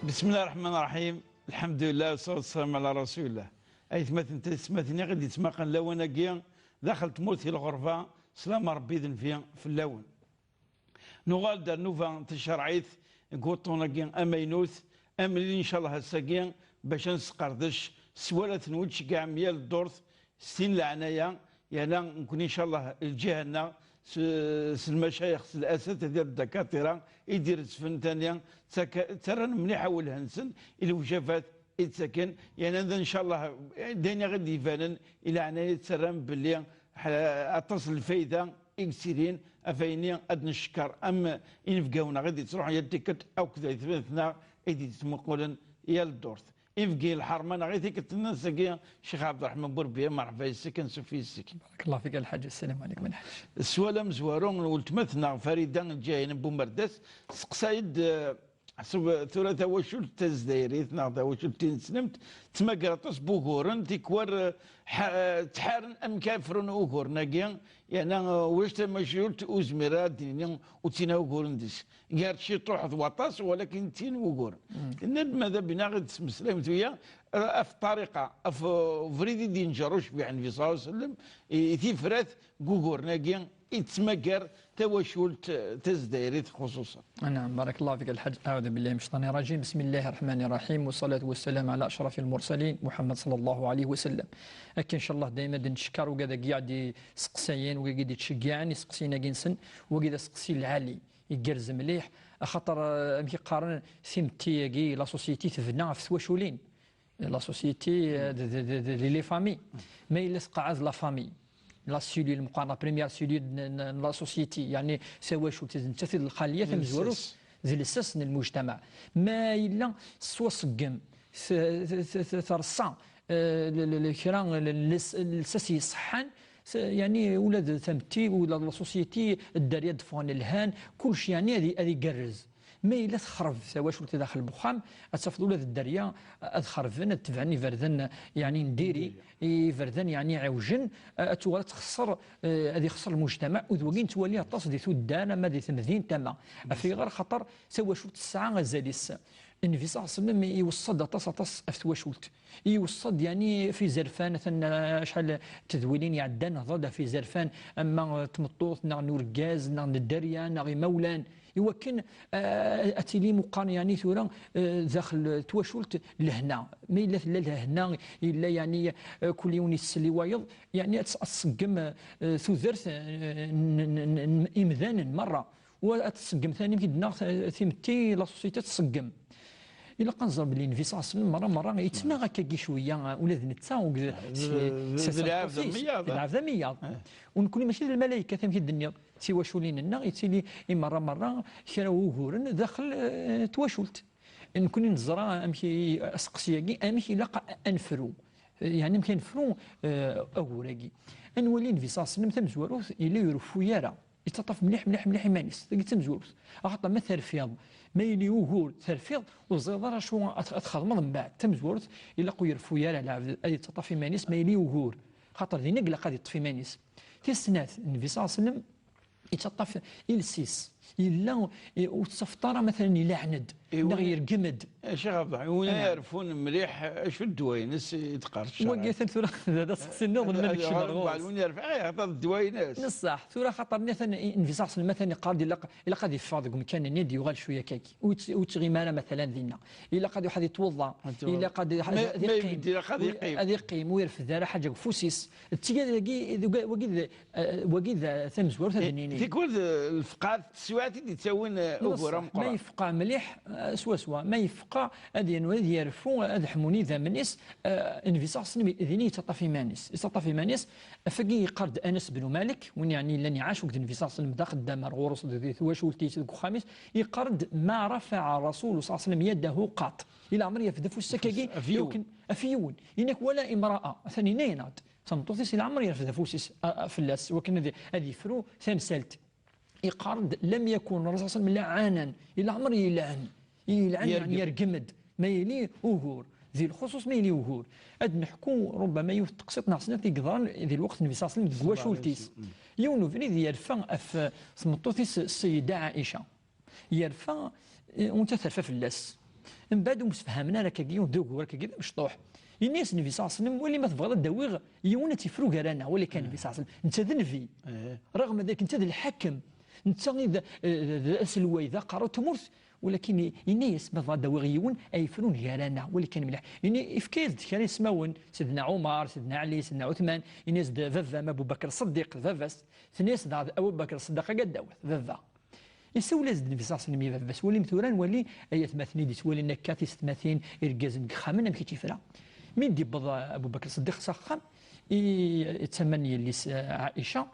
بسم الله الرحمن الرحيم. الحمد لله والصلاة والسلام على رسول الله. أي ثمثني غادي تسمقن لون كيا دخلت مورتي الغرفة سلام ربي ذن فيها في اللون نغال دار نوفا تشرعيت قوطونا كيا أمينوث أملي إن شاء الله هساكيا باش نسقردش سوالة نوتش كاع ميال الدورث سين العناية يعني نكون إن شاء الله الجهة المشايخ الاساتذه ديال الدكاتره يدير السفن ثانيه ترى مليحه والهنسن الى وجفات يتسكن يعني هذا ان شاء الله دينا غادي يبان الى عنايه ترى باللي اتصل الفايده اكسيرين افيني اد نشكر اما ان بقاونا غادي تروح يا التيكت او كذا ثلاثنا ايدي تمقولن يا الدورث يفقي الحرمانه غير ذيك الناس شيخ عبد الرحمن بوربيه مرحبا يسكن سفي السكن. بارك الله فيك الحاج. السلام عليكم الحاج. السؤال مزوارون ولتمثنا فريده الجايين بومرداس سقسايد حسب ثلاثة وشول تزديريت ناضا وشول تنسلمت تمقرطس بوغورن تيكور تحارن ام كافرن اوغور ناقيا يعني واش تمشيول تأوزميرا دينيا وتينا اوغورن ديس قال شي طروح وطاس ولكن تين اوغور ماذا بنا غير تسمسلمت ويا في طريقة في فريدي دين جاروش يعني في صلى الله عليه وسلم تيفرات اوغور ناقيا يتمقر توشول تزديريت خصوصا. نعم بارك الله فيك الحاج. أعوذ بالله من الشيطان الرجيم. بسم الله الرحمن الرحيم والصلاة والسلام على أشرف المرسلين محمد صلى الله عليه وسلم. أكن إن شاء الله دائما نشكر وكذا قاعد سقسيين وكذا تشجعني سقسينا جنسن وكذا سقسي العالي يجرز مليح خاطر أمي قارن ثمتي لا سوسيتي تفنا في ثواشولين لا سوسيتي لي فامي ما إلا سقعز لا فامي لا سيلول المقارنه بريمير سيلول لا سوسيتي يعني سوا شو تنتثل الخليه مزوروس زي الاساس المجتمع ما الا سوا صقم ثرصا الكران الاساس يصحن يعني ولاد ثمتي ولا لا سوسيتي الداريه دفون الهان كل شيء يعني هذه يقرز ما إلا تخرب سوا شو داخل البخام أتصفد ولاد الدريا أتخرفن تبعني فردن يعني نديري فردن يعني عوجن أتوالى تخسر هذه خسر المجتمع وذوقين تولي تصدي ثدانا ما دي ثمذين تما في غير خطر سوا شو الساعة غزاليس النبي صلى الله عليه وسلم يوصد تص افتواشولت يوصد يعني في زرفان مثلا شحال تذويلين يعدان ضد في زرفان اما تمطوط نا نور غاز نا الدريا نا مولان يوكن اتيلي مقان يعني ثورا داخل تواشولت لهنا ما الا لهنا الا يعني كل يوم يسلي وايض يعني تصقم ثوذرت امذان مره وتسقم ثاني كيدنا ثيمتي لا سوسيتي تسقم إلا قنزر باللي النبي صلى الله عليه وسلم مرة يتسنى هكا شوية ولاد نتا العافذة ونكون ماشي الملائكة ثم في الدنيا سوى شولين لنا يتسيلي مرة كرا وهورن داخل تواشلت نكون نزرا امشي اسقسياكي امشي لاقى انفرو يعني يمكن نفرو اوراكي نولي النبي صلى الله عليه وسلم تمزوروث الى يرفو يارا يتطف مليح مانيس تمزوروث اخطا ما ثرفيض ما يلي وهور ثرفيض وزيض شو اتخدم من بعد تمزورت الا قو يرفو يالا هذه تطفي مانيس ما يلي وهور خاطر ذي نقله قد يطفي مانيس تيسنات النبي صلى الله عليه وسلم يتطف السيس الا وتصفطر مثلا يلعند غير قمد شيخ عبد الرحمن يعرفون مليح شو الدواينس يتقرش وقيت ثورة هذا سقسي النظر ما نكش نرغوص وين يعرف هذا الدواينس نصح ثورة خاطر مثلا انفصاص مثلا قال الا قد يفاضكم كان ندي يغال شويه كاكي وتغي مالا مثلا ذينا الا قد واحد يتوضا الا قد هذا يقيم ويرفد دار حاجه فوسيس تيجي وقيد ثمزور ثانيين تيكون الفقاد السواتي اللي تسوين اوغورا ما يفقع مليح سوا ما يفقع هذه انواد يرفو هذا حموني ذا منيس انفيساس ذيني يتطفي مانيس فقي قرد انس بن مالك وين يعني لاني عاش وقت انفيساس داخل دمر غورس ثواش ولتيت خامس يقرد ما رفع الرسول صلى الله عليه وسلم يده قط الى امر يفدف السكاكي يمكن افيون انك ولا امراه ثاني نيناد تنطوثيس الى امر يفدف فلاس وكن هذه فرو ثمسلت يقارد لم يكن الرسول صلى الله عليه وسلم لعانا الى عمر يلعن يعني يرقمد ما يلي وهور ذي الخصوص ما يلي وهور اد نحكو ربما يتقسط ناقصنا في قدران ذي الوقت النبي صلى الله عليه وسلم واش ولتيس يونو فريد يرفع في سمطوثيس السيده عائشه يرفع وانت ثرفه في اللاس من بعد مسفهمنا راك كي ودوك راك كي مشطوح الناس النبي صلى الله عليه وسلم واللي ما تبغى تداويغ يونا تيفرو كرانا ولا كان النبي صلى الله عليه وسلم انت ذنفي رغم ذلك انت الحكم انت اذا اسلوى اذا قرأت مرث ولكن الناس ما تبغى تداويغ يون ايفرون كرانا ولا كان مليح يعني افكاز كان يسمون سيدنا عمر سيدنا علي سيدنا عثمان الناس فافا ابو بكر الصديق فافاس الناس ابو بكر الصديق قد داوث فافا يسوي لازم النبي صلى الله عليه وسلم بس ولي مثلا ولي اي تماثني دي تولي نكاتي ستماثين يرجازن خامنا مكي تيفرا من دي بضا ابو بكر الصديق سخام يتمنى اللي عائشه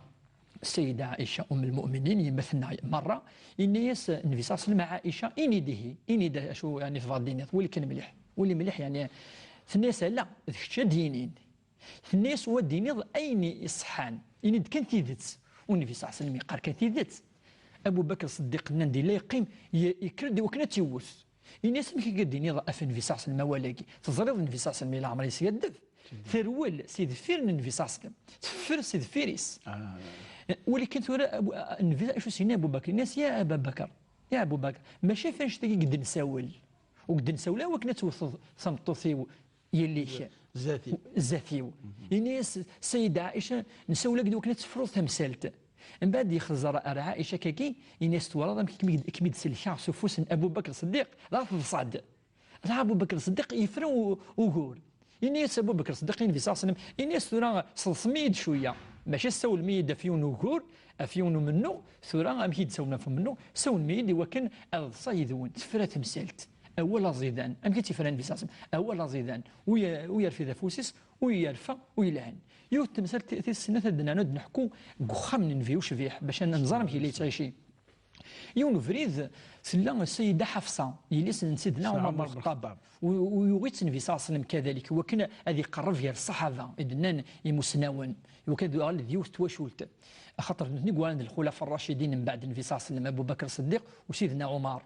السيده عائشه ام المؤمنين يمثلنا مره الناس النبي صلى الله عليه وسلم مع عائشه اني ده شو يعني في الدين ولي كان مليح ولي مليح يعني في الناس لا دينين في الناس وديني اين يصحان يعني كان تيدت والنبي صلى الله عليه وسلم يقال كان تيدت ابو بكر الصديق النندي لا يقيم يكرد وكنا تيوث الناس ملي كيقديني ضعف النبي صلى الله عليه وسلم ولاكي تزريض النبي صلى الله عليه وسلم الى عمر يسيدف ثرول سيد فير النبي صلى الله عليه وسلم تفر سيد فيريس ولكن ثورة النبي شو سينا ابو بكر الناس يا ابا بكر يا ابو بكر ما شافنش تاكي قد نساول وقد نساولا وكنا توث صمتوثي يلي زاتيو الناس السيده عائشه نساولا قد وكنا تفرض تمثالته من بعد يخزر عائشه كاكي الناس تورا كمي تسلشا سفوس ابو بكر الصديق لا تصعد ابو بكر الصديق يفرن وقول الناس ابو بكر الصديق النبي صلى الله عليه وسلم الناس ثورا صلصميد شويه ماشي سول ميد فيون وقول افيون منه ثورا امكيد سونا منه سول ميد وكان الصيدون تفرا تمثالت اولا زيدان امكي تفرا النبي صلى الله عليه وسلم اولا زيدان ويرفي ذا فوسيس ويرفع ويلعن يو تمثال تي السنه تدنا نحكو قخا من نفيو شفيح باش نظر مكي اللي تعيشي يون فريد سلا السيده حفصه اللي سيدنا عمر بن الخطاب ويغيت النبي صلى الله عليه وسلم كذلك وكان هذه قرب فيها الصحابه اذن يمسناون وكان الذي تواشولت خاطر نقول عند الخلفاء الراشدين من بعد النبي صلى الله عليه وسلم ابو بكر الصديق وسيدنا عمر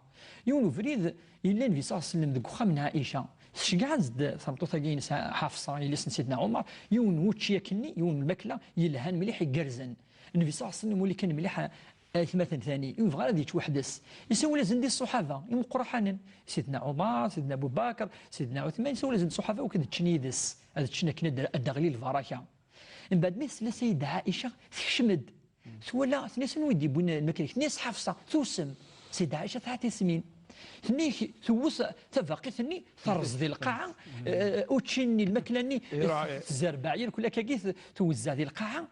يون فريد الا النبي صلى الله عليه وسلم ذك من عائشه شقعد زد ثمطوثا كاين حفصه اللي سيدنا عمر يون وتشي ياكلني يون الماكله يلهان مليح يقرزن النبي صلى الله عليه وسلم اللي كان مليح مثلا ثاني يبغى غادي يتوحدث يسوي لازم دي الصحابه يمقرا حنان سيدنا عمر سيدنا ابو بكر سيدنا عثمان يسوي لازم الصحابه وكذا تشنيدس هذا تشنا كنا الدغليل البركه من بعد مثل السيده عائشه تشمد ولا ناس نودي بون المكريك ناس حفصه توسم سيده عائشه تعطي سمين ثني ثوث تفاقي ثني ثرز ذي القاعه وتشني المكلاني الزرباعير كلها كيف توزع ذي القاعه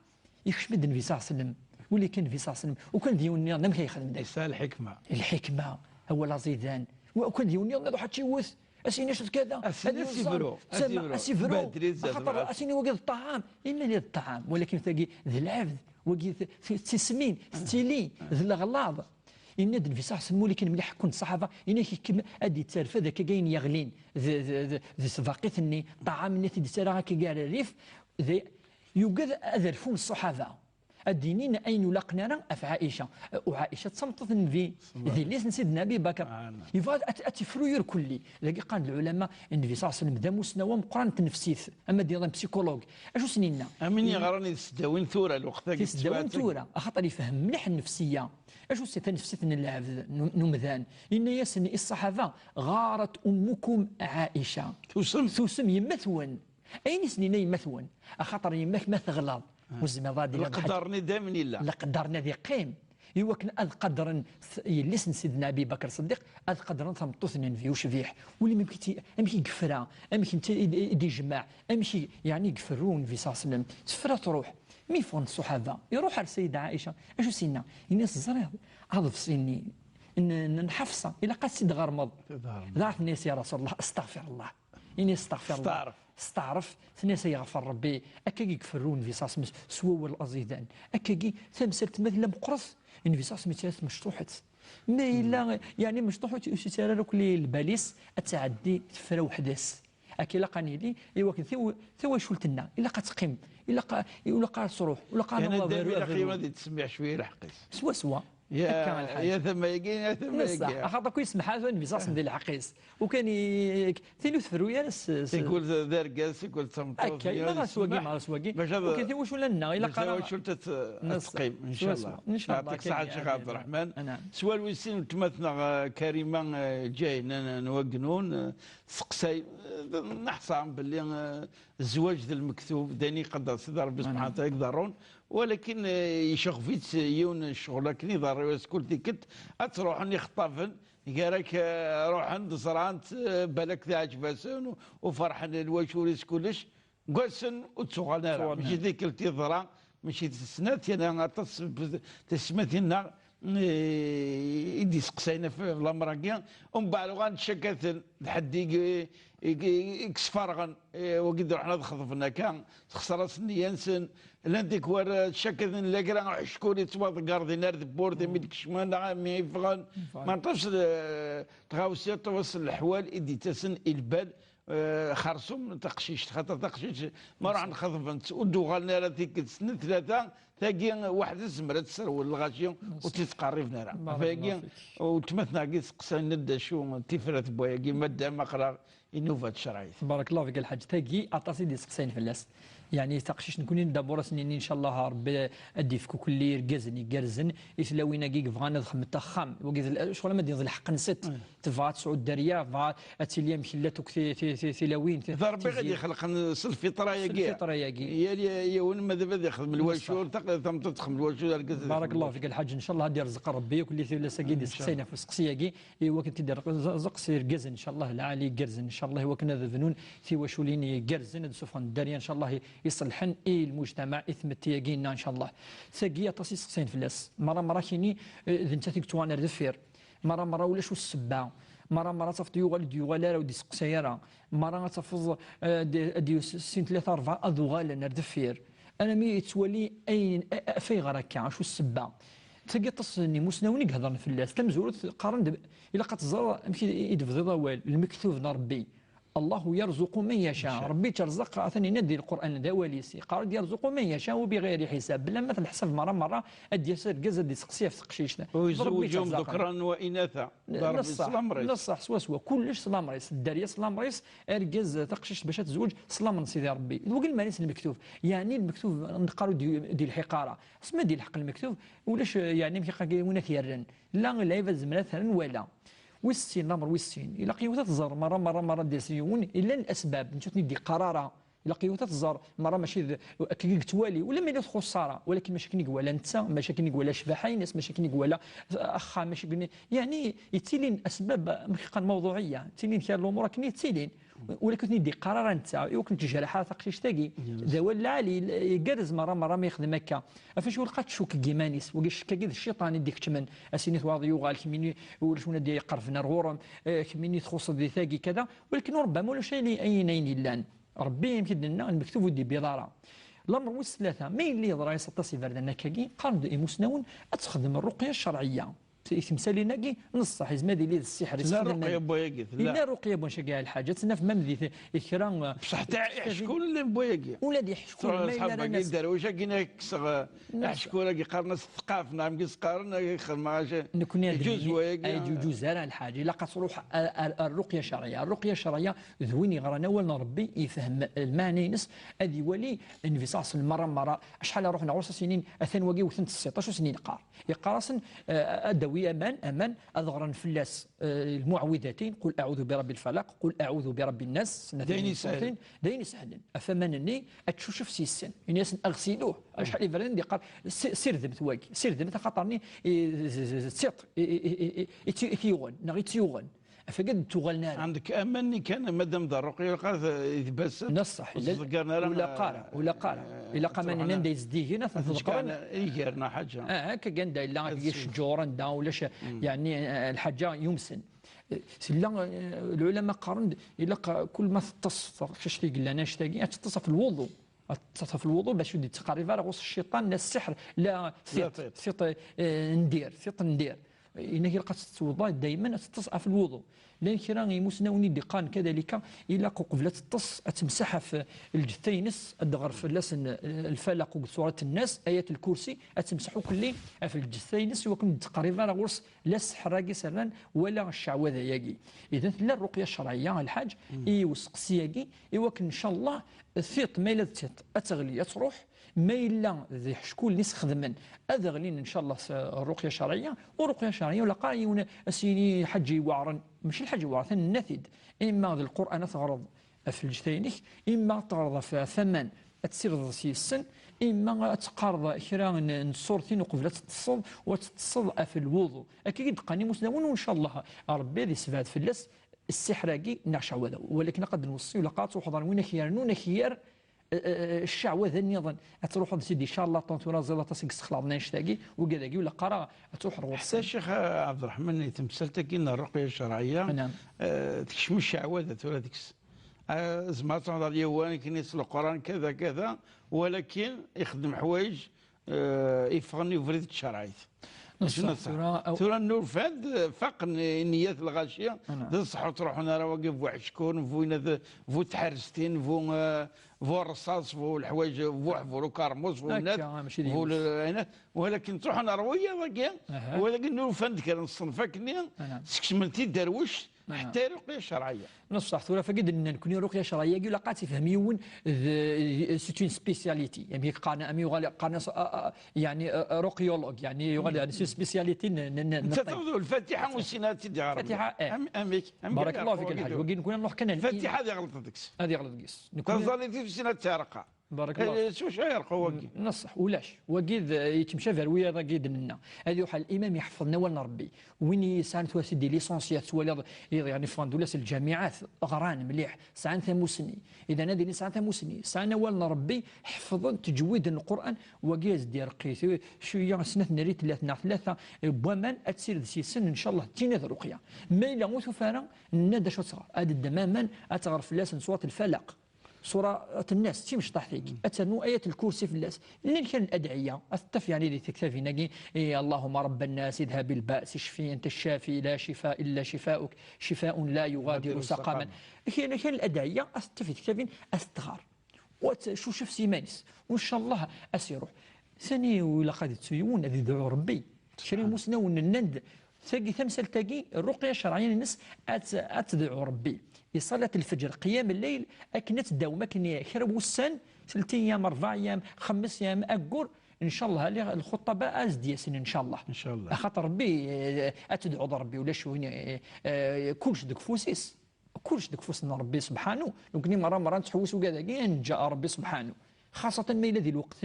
يخشمد النبي صلى الله عليه وسلم واللي كان النبي صلى الله عليه وسلم وكان ديوني ما كيخدم داك الحكمه هو لا زيدان وكان ديوني نضحى تشوث اسيني شفت كذا اسيفرو خاطر اسيني وقت الطعام الا لي الطعام ولكن تلاقي ذي العبد وقي تسمين ستيلي ذي الغلاظ إن النبي صلى الله عليه وسلم اللي كان مليح كون الصحابه إن كيما ادي تسالف هذاك كاين يغلين ذي صفاقيثني طعام اللي تدي سرا كي قال الريف ذي يوجد اذرفون الصحابه الدينين اين لقنا اف عائشه وعائشه تصمتت النبي ذي ليس سيدنا ابي بكر يفاد اتفروير كلي لقي قال العلماء النبي صلى الله عليه وسلم ذا مسنوى مقران تنفسيث اما ديال بسيكولوج اشو سنينا امين يغراني تسداوين ثوره الوقت تسداوين ثوره خاطر يفهم مليح النفسيه اشو سيت نفسيه العبد نمذان ان يسني الصحابه غارت امكم عائشه ثوسم يمثون اين سنين يمثون خاطر يماك ما تغلط وزمضادي لقدرني دائما الا لقدرنا ذي قيم يوكن اذ قدرا يلسن سيدنا ابي بكر الصديق اذ قدرا ثمطوثن في وشفيح واللي امشي قفرا امشي انت يدي جماع امشي يعني يقفرون في صلى الله عليه وسلم تفرا تروح مي فون الصحابه يروح على السيده عائشه اشو سينا الناس زريض عضف سيني ان حفصه الى قد سيد غرمض ضاعت الناس يا رسول الله استغفر الله اني استغفر الله استعرف ثناس يغفر ربي اكاكي يكفرون في صاص سوا الازيدان اكاكي ثمسلت مثلا مقرص ان في صاص مثلث مشطوحت ما الا يعني مشطوحت يسير لك الباليس اتعدي تفرا وحداس اكي لقاني لي ايوا ثوا شولتنا الا قتقيم الا قال صروح ولا قال انا دابا الا قيمه تسمع شويه الحقيس سوا يا ثم يقين يا ثم يقين خاطر كل يسمح هذا النبي صاص ندير الحقيس وكان ثلث فرويا يقول دار قاس يقول تمطوط هكا ما سواقي ما سواقي وكان واش لنا الا قال واش تقيم ان شاء الله ان شاء الله. يعطيك الصحه شيخ عبد الرحمن. سؤال ويسين تمثنا كريمه جاي نوقنون سقساي نحصى باللي الزواج ذا المكتوب داني قدر سيدي ربي سبحانه وتعالى يقدرون ولكن يشغفيت يون الشغل كني ضروري سكول تيكت تروح اني خطافن قالك روح عند زرانت بالك ذا عجباسون وفرحان الواشوريس كلش قاسن وتسوغانا ماشي ذيك التضرا ماشي تسنات انا تسمتنا يدي سقسينا في الامراكيا ومن بعد غنتشكث لحد يكسفرغن وقد رحنا خطفنا كان خسر سنيانسن لانتيك ور شكثن لاكرا شكون يتواض قاردي نارد بوردي ميدك شمان مي يفغن ما نطفش تغاوسي توصل الحوال يدي تسن البال خرصوم تقشيش خاطر تقشيش ما راح نخطف ودوغالنا راه ديك سنه ثلاثه تاقي واحد الزمره تسرول الغاشي وتتقربنا راه فاقي وتمثنا كي سقسان ندى شو تفرت بويا كي ماده مقرا ينوفات الشرعيه. بارك الله فيك الحاج تاقي اطاسي دي سقسين فلاس يعني تقشيش نكون دابور سنين ان شاء الله ربي ادي في كل يرقزني يقرزن يسلاوينا كيك فغانا دخل متخم وكي شغل ما دير الحق نست تفات سعود دريا فات اتيليا مخلاتك ثلاوين اذا ربي غادي يخلق الفطره يا الفطره يا وين ما دابا يخدم الواشور ثم تدخل الواشور بارك الله فيك الحاج ان شاء الله غادي يرزق ربي وكل ثلاثه ساكي سقسينا في سقسيه كي هو كنت دير رزق سير قزن ان شاء الله العالي قرزن ان شاء الله هو كنا ذنون في واشولين قرزن سفن الداريه ان شاء الله يصلحن المجتمع اثم التياقينا ان شاء الله ساقيه تصيص قسين فلاس مرة كيني انت تيك توانا دفير مرة ولا شو السبعه مرة تفض يوغال ديوغالا ودي سقسيرا مرة تفض دي سين ثلاثة أربعة أذوغالا نردفير أنا مي تولي أين في غركا شو السبعه تلقى تصني مسناوني هضرنا في الناس تمزور قارن إلا قد زر يمكن يدفض وال المكتوب ربي الله يرزق من يشاء ربي ترزق اثني ندي القران دواليسي قال يرزق من يشاء بغير حساب بلا ما تنحسب مره ادي يسير كازا دي سقسيه في تقشيشنا ويزوجهم ذكرا واناثا ضرب سلامريس نصح سوا كلش سلامريس الداريه سلامريس اركز تقشيش باش تزوج سلام سيدي ربي وقل ماليس المكتوب يعني المكتوب نقروا دي الحقاره اسمها دي الحق المكتوب ولاش يعني وين ثيرن لا يفز مثلا ولا والسين الامر والسين الى قيوته تزر مره ديسيون الا الاسباب نشوف ندي قراره الى قيوته تزر مره ماشي كي توالي ولا ما تدخل الصاره ولكن ماشي كنيك ولا انت ماشي كنيك ولا شبحين ماشي كنيك ولا اخا ماشي يعني يتيلين اسباب موضوعيه تيلين خير الامور كني تيلين ولكن ندي قرار انت كنت جرحات تقشيش تاقي ذا العالي يقرز مره ما يخدم هكا فاش لقات شوك كيمانيس وكاش كذا الشيطان يديك تمن اسيني واضي يوغال كميني ولا شنو دي يقرفنا الغورم كميني تخص دي ثاقي كذا ولكن ربما ولا شيء اين لان ربي يمكن لنا المكتوب ودي بضاره الامر والثلاثه ما اللي يضرا يسطسي فردنا كاكي قارن دي مسنون تخدم الرقيه الشرعيه تمثالي ناقي نص حزم هذه اللي السحر لا رقيه بوياكي لا رقيه بونش كاع الحاجه تسنى في ممدي كرا بصح تاع شكون اللي بوياكي ولا دي شكون ما يلا ناس دروشه كاين كسغ شكون اللي قارنا الثقاف نعم كيس قارنا يخدم نكون يجوز على الحاجه لا تروح الرقيه الشرعيه الرقيه الشرعيه ذويني غرانا ولا ربي يفهم المعنى نس ادي ولي انفصاص المره شحال رحنا 10 سنين اثن وقي و 16 سنين يقارسن الدوي امان اذغرا فلاس المعوذتين قل اعوذ برب الفلق قل اعوذ برب الناس داين سهلين افمنني اتشوف سيسن الناس اغسلوه شحال يفرن دي قال سير ذبت واكي سير ذبت خاطرني سيط يتيغون نغي تيغون فقد تغلنا عندك امني كان مادام دار الرقيه قال يتبس نصح ولا قارا الا قامنا ندي زدي هنا كان يجرنا حاجه هكا كان دا الا يشجور دا ولاش يعني الحاجه يمسن سلا العلماء قارن الا كل ما تتص فاش تيقول لنا اشتاقي تتصف في الوضوء في الوضوء باش يدي تقريبا غوص الشيطان لا السحر لا ثيط ندير إنك لقد تتوضا دائما تتصع في الوضوء، لان كرا مسناوني دقان كذلك إلا قبل تتص تمسحها في الجثينس الدغر في اللسن الفلق وسورة الناس آية الكرسي تمسحوا كلين في الجثينس وكن تقريبا غرس لا السحراقي سران ولا الشعوذة ياقي. إذا لا الرقية الشرعية الحاج وسقسياقي وكن إن شاء الله ثيط ما إلا أتغلي تروح ما إلا ذي شكون اللي يستخدمن أذغلين إن شاء الله الرقية الشرعية ورقية شرعية ولا قايون أسيني حجي وعرن ماشي الحجي وعرن النثيد إما ذي القرآن تغرض في الجثينك إما تغرض في ثمن تسير سي السن إما تقارض كرا نصورتين وقبل تتصل وتتصل في الوضوء أكيد قاني مسلمون وإن شاء الله ربي ذي سفاد في اللس السحراقي نعشعوذا ولكن قد نوصي لقاط وحضر وين خيار خيار الشعوذه النظام تروح سيدي ان شاء الله طونتورا زلا تسق استخلاصنا نشتاقي وكذاكي ولا قرا تروح روح حتى الشيخ عبد الرحمن تمثلت كاين الرقيه الشرعيه نعم تكشم الشعوذه ترى ديكس زعما تهضر يوان كنيس القران كذا كذا ولكن يخدم حوايج يفغني فريد الشرعيه ترى النور فاد فاق النيات الغاشيه تصحوا تروحوا انا راه واقف واحد شكون فوين فو تحرستين فو الرصاص فو الحوايج فو حفرو كرموس فو النات فو ولكن تروح انا رويه ولكن النور فاد كان الصنفه كني سكشملتي درويش حتى الرقيه الشرعيه نصح ثورة فقد ان نكون رقيه شرعيه يقول قاتي فهميون سي اون سبيسياليتي يعني قانا امي قانا يعني رقيولوج يعني يغالي سي سبيسياليتي تفضل الفاتحه والسينات ديال الفاتحه اميك بارك الله فيك الحاج وكي نكون نروح كان الفاتحه هذه غلطتك هذه غلط تظلي في السينات تارقه بارك الله شو يرقوا وكي نصح ولاش وكيد يتمشى فرويه كيد لنا هذه وحال الامام يحفظنا ولنا ربي وين سانت سيدي ليسونسيات ولا يعني فاندولاس الجامعات غران مليح ساعه ثموسني اذا نادي ساعه ثموسني ساعه ولنا ربي حفظ تجويد القران وكيز ديال قيت شويه سنه ناري ثلاثه بومان اتسير سي سن ان شاء الله تينا رقيه ما الا موت فارا نادا شو تصرا هذا الدماما اتغرف لاس صوره الفلق صورة الناس تيمش طاحتيك أتنو آية الكرسي في الناس اللي كان الأدعية أستف يعني اللي تكتفي نجي اللهم رب الناس اذهب بالبأس اشفي أنت الشافي لا شفاء إلا شفاؤك شفاء لا يغادر سقما كان الأدعية أستف تكتفين أستغار وشو شوف سيمانيس وإن شاء الله أسيروح ثاني ولا قد تسيون هذه دعو ربي شري مسنا ونند تلاقي ثمثل تلاقي الرقيه الشرعيه الناس اتدعو ربي صلاة الفجر قيام الليل اكنت داوما كني خرب وسان 3 ايام 4 ايام 5 ايام اقر ان شاء الله الخطباء ازدياسين ان شاء الله ان شاء الله خاطر ربي اتدعو ربي ولا شو كلش دك فوسيس كلش دك فوسنا ربي سبحانه لو كني مره تحوس وكذا كاين جاء ربي سبحانه خاصه ما الى ذي الوقت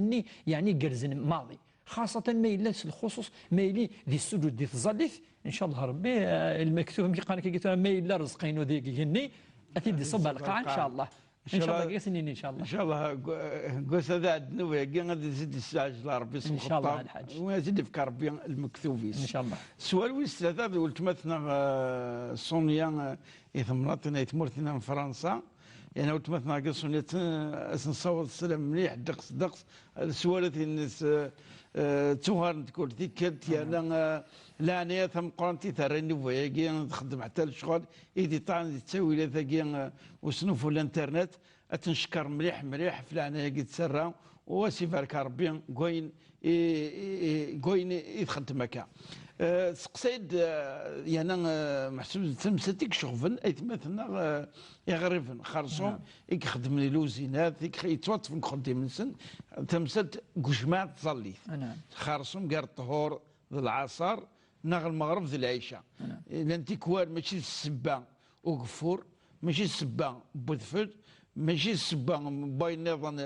يعني قرزن ماضي خاصة ما إلا الخصوص ما إلي ذي السجود ذي الظليف إن شاء الله ربي المكتوب كي قال كي ما إلا رزقين وذيك هني أكيد يصب القاع إن شاء الله إن شاء الله سنين إن شاء الله إن شاء الله قوس هذا عندنا كي غادي يزيد الساعة ربي إن شاء الله الحاج ويزيد في ربي المكتوبين إن شاء الله السؤال ويس ثلاثة ولتمثنا صونيا يثمرتنا يتمرتنا من فرنسا يعني ولتمثنا قصونيا نصوت السلام مليح دقس السؤالات الناس توهر تقول تيكلت انا لا انا ثم قرنتي ثريني وياكي نخدم حتى الشغل ايدي طعن تسوي لي ثاكي وسنوفو الانترنت اتنشكر مليح فلان كي تسرى وسيفارك ربي كوين يدخل تماكا سقسيد يعني محسوب تمساتيك شغفن اي مثلا يغرفن خرصوم يخدم لي لوزينات يتوظف نخدم من سن تمسات قشمات تصلي خرصوم قال الطهور ذي العصر ناغ المغرب ذي العشاء لان تيكوار ماشي السبان وقفور ماشي السبان بوذفل ماشي السبان باين نظن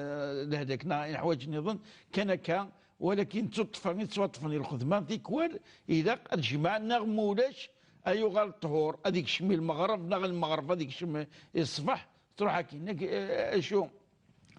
لهذاك حوايج نظن كان ولكن تطفني الخدمه تيكوال اذا الجماعه نغم ولاش ايو غال الطهور هذيك شمي المغرب نغ المغرب هذيك شمي الصباح تروح هكي شو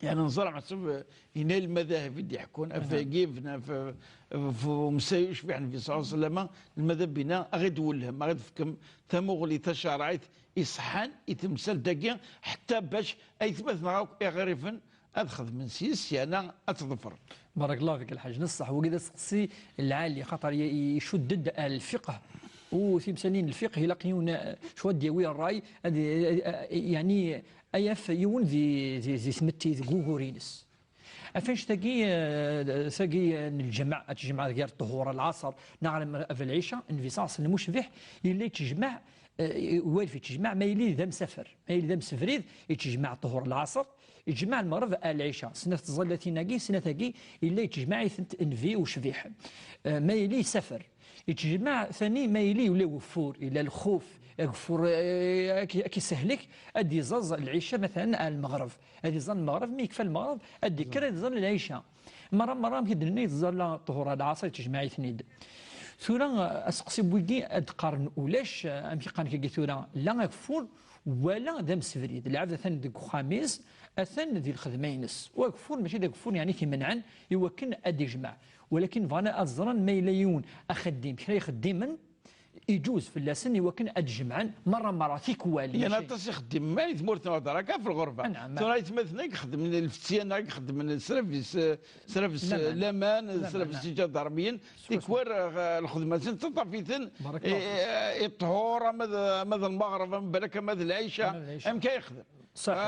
يعني نزرع محسوب هنا المذاهب اللي يحكون افاقيفنا في مسايش في النبي صلى الله عليه وسلم المذهب بنا غير ولهم غير فكم ثمغلي تشارعيت يصحان يتمثل دقيق حتى باش اي ثبت نغاوك يغرفن ادخل من سيس انا اتظفر. بارك الله فيك الحاج. نصح وكذا سقسي العالي خاطر يشدد الفقه وفي مسنين الفقه يلاقيون شو ديوي الراي يعني اياف يون ذي سمتي غوغورينس افاش تاقي الجمع غير الطهور العصر نعلم في العشاء انفصاص المشبح اللي تجمع والفي تجمع ما يلي ذا مسافر ما يلي ذا مسفريد يتجمع طهور العصر يجمع المغرب العشاء سنة ظلتي سنة تاقي اللي يتجمع يثنت انفي وشبيح ما يلي سفر يتجمع ثاني ما يلي ولا وفور الى الخوف غفور كي سهلك ادي زز العشاء مثلا المغرب ادي زن المغرب ما يكفى المغرب ادي كرا زن العشاء مرة كيدني زل طهور العصر تجمع اثنين ثورا اسقسي بويكي ادقارن ولاش امشي قان كي ثورا لا غفور ولا ذا مسفريد العبد ثان ديك خميس اثن ذي الخدمينس وغفور ماشي ذاك غفور يعني كيمنعن يوكن ادي جمع ولكن فانا ازرن ما يليون اخدم كرا يخدم يجوز في اللسن يوكن ادجمعا مره في كوالي انا تصي خدم ما يثمر راك في الغرفه ترى يتمثل يخدم من الفتيان يخدم من سرفس لامان سرفس جدارميين يكوار الخدمه تطفيثن الطهور ماذا المغرب من بالك ماذا العيشه ام كيخدم صحيح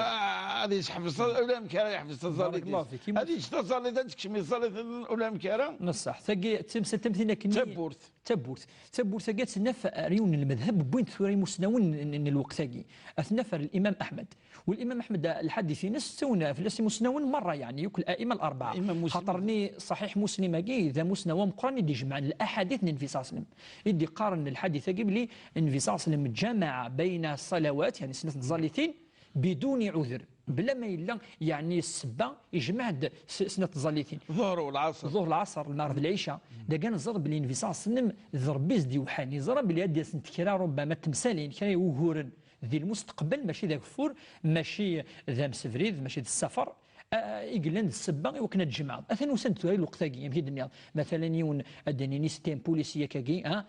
هذه يحفظ ولا مكاره يحفظ تصالي هذه تصالي تكشمي تصالي ولا مكاره نصح ثقي تمثلنا كني تبورت ثقات نفى ريون المذهب بوين ثوري مسنون ان الوقت ثقي اثنفر الامام احمد والامام احمد الحديث ناس تونا في الاسم مسنون مره يعني يوكل الائمه الاربعه خاطرني صحيح مسلم كي اذا مسنون مقرن يدي جمع الاحاديث انفصال سلم يدي قارن الحديث كي بلي انفصال سلم جمع بين الصلوات يعني سنه الظالثين بدون عذر بلا ما يلا يعني السبه يجمع سنه الظالثين الظهر العصر المغرب العشاء دا كان ضرب الانفصال سنم ضربيز دي وحاني ضرب اللي يدي سنت كرا ربما تمثالين كان يوهورن ذي المستقبل ماشي ذاك فور ماشي ذا مسفريد ماشي ذا السفر يقلن السبا وكنا الجمعة أثنو سنت هاي الوقت كي يمكن الدنيا مثلا يون أدني نيستين بوليسية كي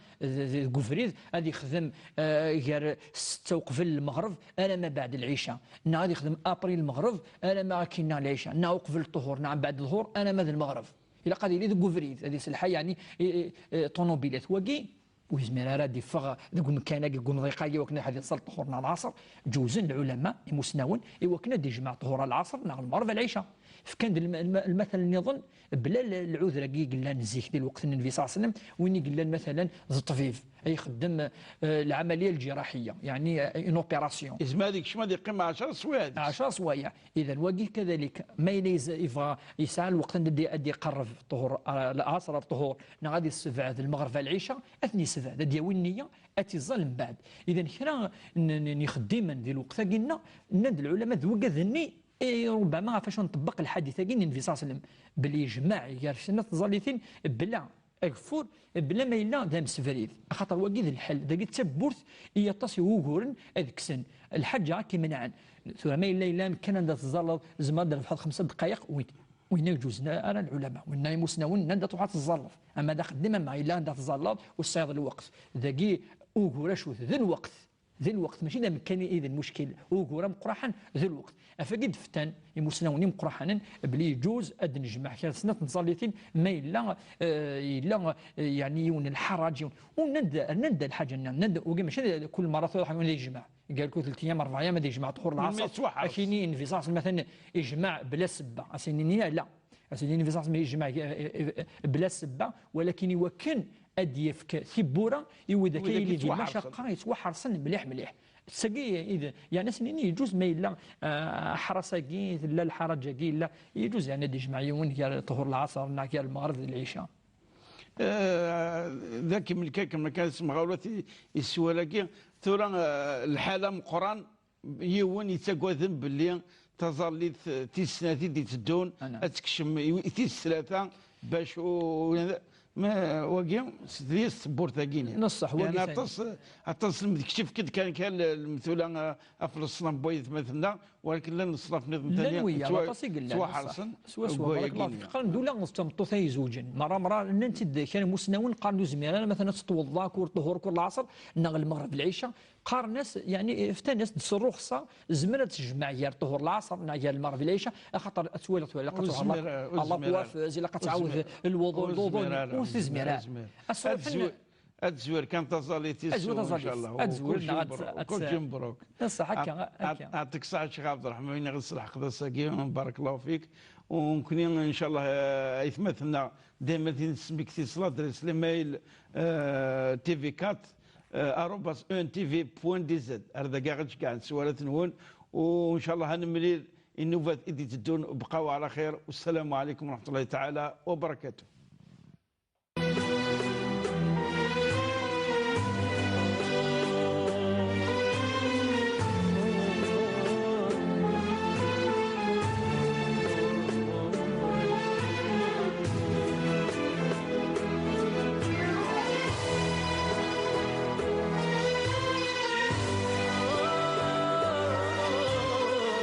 كوفريد هذا يخدم غير 6 وقف المغرب أنا ما بعد العشاء غادي يخدم أبريل المغرب أنا ما كنا العشاء وقف الطهور نعم بعد الظهر أنا ما المغرب إلا قال لي كوفريد هذه سلحة يعني طونوبيلات وكي ويزمر راه دي فغ ذوك المكانه كيكون ضيقايه وكنا حديث صلاه طهورنا العصر جوزن العلماء المسنون وكنا دي جماعه طهور العصر نهار المغرب العشاء فكان المثل اللي نظن بلا العذر كي قلنا نزيك ديال الوقت النبي صلى الله عليه وسلم وين قلنا مثلا الطبيب اي يخدم العمليه الجراحيه يعني اون اوبيراسيون اسم هذيك شما دي قيمه 10 سوايع 10 سوايع اذا وكي كذلك ما يبغى يسعى الوقت اللي يقرب طهور العصر الطهور غادي السبع المغرب العشاء اثني سبع ديال النيه اتظل من بعد اذا كنا نخدم ديال الوقت قلنا ند العلماء ذوق ذني ربما فاش نطبق الحديث كاين النبي صلى الله عليه وسلم باللي يجمع غير سنه الظالثين بلا اكفور بلا ما الا ذا مسفريد خاطر وكيد الحل ذاك التبورت هي تصي وغورن اذكسن الحاجه كيمنعن ثم ما الا كان عندها تزلط زمان في 5 دقائق وين يجوزنا انا العلماء وين يمسنون ندا تروح تتزلط اما دا خدمه مع الا عندها تزلط والصياد الوقت ذاكي وغورا شو ذا الوقت ماشي دا كان اذا المشكل وغورا مقرحا ذا الوقت افقد فتن يمسنوني مقرحنا بلي يجوز اد نجمع كان سنه نصليتين ما الا يعني يون الحرج ونند الحاجه ند ماشي كل مره تروح يجمع قال لك 3 ايام 4 ايام يجمع طهور العصر اكيني انفصاص مثلا يجمع بلا سبه اسيني لا اسيني انفصاص ما يجمع بلا سبه ولكن يوكن اديفك ثبوره يودا كاين اللي مشقه يتوحر سن مليح سقي اذا يعني سنين يجوز ما الا حرساكي لا الحرجاكي لا يجوز يعني يجمع يوم طهور العصر ناكي المغرب العشاء ذاك من كان اسمها غولتي السوالاكي ثورا الحاله مقران يوون يتقوذن باللي تظل تيسناتي دي تدون اتكشم تيسلاثه باش ما واقع سديس بورتاغيني نصح يعني اتصل مكشف كد كان مثلا فلسطين بويت مثلا ولكن لا نصرف نظام لا ثاني نويا باطاسي قال سوا حرصا سوا بارك الله فيك قال دولا نستمطو ثاني زوجين مرة ننت كان مسنون قالوا زميران مثلا تتوضا كور طهور كور العصر نغ المغرب العشاء قار ناس يعني فتا ناس تسرو خصها زمرة تجمع يا طهور العصر يا المغرب العشاء خاطر توالي الله قواف الا قتعاود الوضوء وتزميران الزوير كان تزاليتي ان شاء الله كل شيء مبروك صح هكا يعطيك الصحه الشيخ عبد الرحمن غنصلح قضا ساقيون بارك الله فيك وممكن ان شاء الله يثمثنا دائما نسميك صلاه الميل تي في 4 @1tv.dz هذا كاع كاع سوالات نون وان شاء الله هنملي النوفات اللي تدون بقاو على خير والسلام عليكم ورحمه الله تعالى وبركاته.